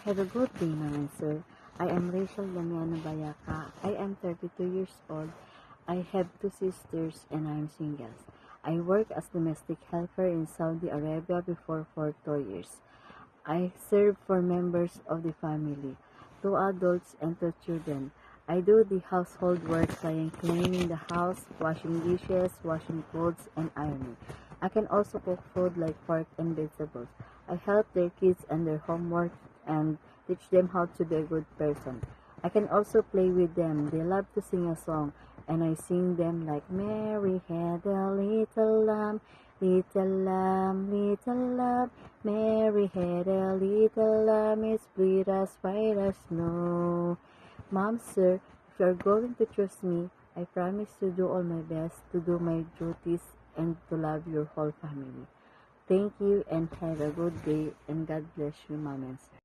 Have a good day, ma'am and sir. I am Rachel Damiano Bayaca. I am 32 years old. I have two sisters and I am single. I work as domestic helper in Saudi Arabia before for 2 years. I serve for members of the family, two adults and two children. I do the household work like cleaning the house, washing dishes, washing clothes, and ironing. I can also cook food like pork and vegetables. I help their kids and their homework and teach them how to be a good person. I can also play with them. They love to sing a song, and I sing them like Mary had a little lamb, Mary had a little lamb, it's sweet as white as snow. Mom, sir, if you are going to trust me, I promise to do all my best to do my duties and to love your whole family. Thank you and have a good day and God bless you, Mom and sir.